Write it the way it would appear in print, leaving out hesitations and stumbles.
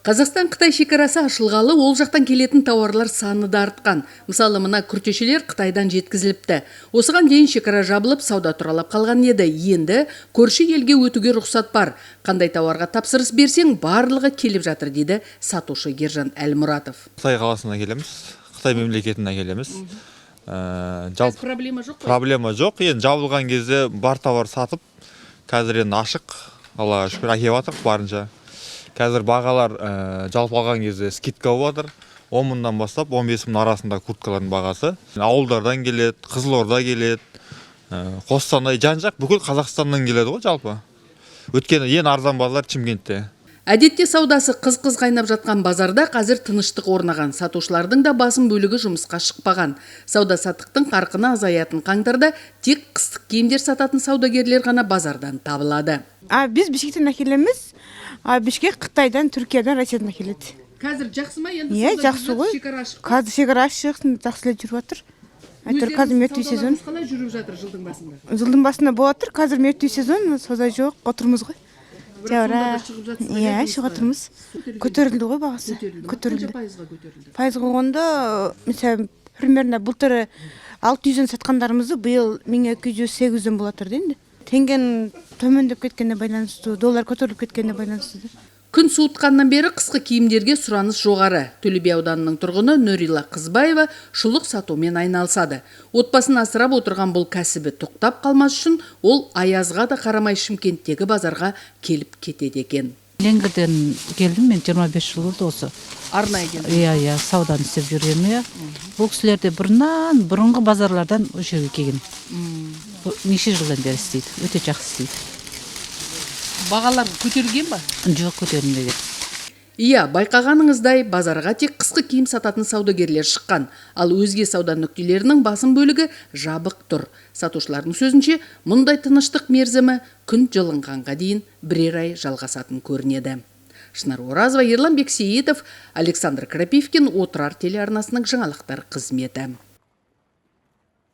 Қазақстан-Қытай шекарасы ашылғалы, ол жақтан келетін тауарлар саны да артқан. Мысалы, мына күртешелер Қытайдан жеткізіліпті. Осыған дейін шекара жабылып, сауда тұралап қалған еді. Енді көрші елге өтуге рұқсат бар. Қандай тауарға тапсырыс берсең, барлығы келіп жатыр, дейді сатушы Ержан Әлмұратов. Қытай қаласына келеміз, Қытай мемлекетіне келеміз. Проблема жоқ қой? Проблема жоқ. Енді жабылған кезде бар тауар сатып, қазір енді ашық, Аллаға шүкір, әкеп жатыр барынша. Қазір бағалар жалпы алған кезде скидка болып жатыр. 10 мыңнан бастап 15 мың арасында курткалардың бағасы. Ауылдардан келеді, Қызылорда келеді, Қостанай, жан-жақ бүкіл Қазақстаннан келеді ғой жалпы. Өткені ең арзан базар Шымкентте. Әдетте саудасы қыз-қыз қайнап жатқан базарда қазір тыныштық орнаған. Сатушылардың да басым бөлігі жұмысқа шықпаған. Сауда-саттықтың қарқыны азаятын қаңтарда тек қыстық киімдер сататын саудагерлер ғана базардан табылады. Біз Бішкектен әкелеміз. Бішкек Қытайдан, Түркиядан, Россиядан әкеледі. Қазір жақсы ма енді? Иә, жақсы ғой. Қазір шекара ашық, жақсылап жүріп жатыр. Қазір мертвый сезон. Қалай жүріп жатыр жылдың басында? Жылдың басында болып жатыр. Қазір мертвый сезон, сауда жоқ, отырмыз ғой. Иә, шығып отырмыз. Көтерілді ғой бағасы. Қанша пайызға көтерілді? Пайызға қойғанда, мысалы, примерно былтыр 600-ден сатқандарымызды биыл 1200-800-ден болады енді. Теңген төмендеп кеткеніне байланысты, доллар көтеріліп кеткеніне байланысты. Күн суытқаннан бері қысқы киімдерге сұраныс жоғары. Төле би ауданының тұрғыны Нұрила Қызбаева шұлық сатумен айналысады. Отбасын асырап отырған бұл кәсібі тоқтап қалмас үшін ол аязға да қарамай Шымкенттегі базарға келіп кетеді екен. Ленгірден келдім, мен 25 жыл болды осы. Арнайы келдім. Иә, саудан істеп жүргенмін. Бұл кісілер де бұрынғы базарлардан о жерге келген. Неше жылдан бері істейді, өте жақсы істейді. Бағалар көтерілген ба? Жоқ, көтерілмеген. Иә, байқағаныңыздай базарға тек қысқы киім сататын саудагерлер шыққан, ал өзге сауда нүктелерінің басым бөлігі жабық тұр. Сатушылардың сөзінше, мұндай тыныштық мерзімі күн жылынғанға дейін бірер ай жалғасатын көрінеді. Шынар Оразова, Ерлан Бексейітов, Александр Крапивкин, Отырар телеарнасының жаңалықтар қызметі.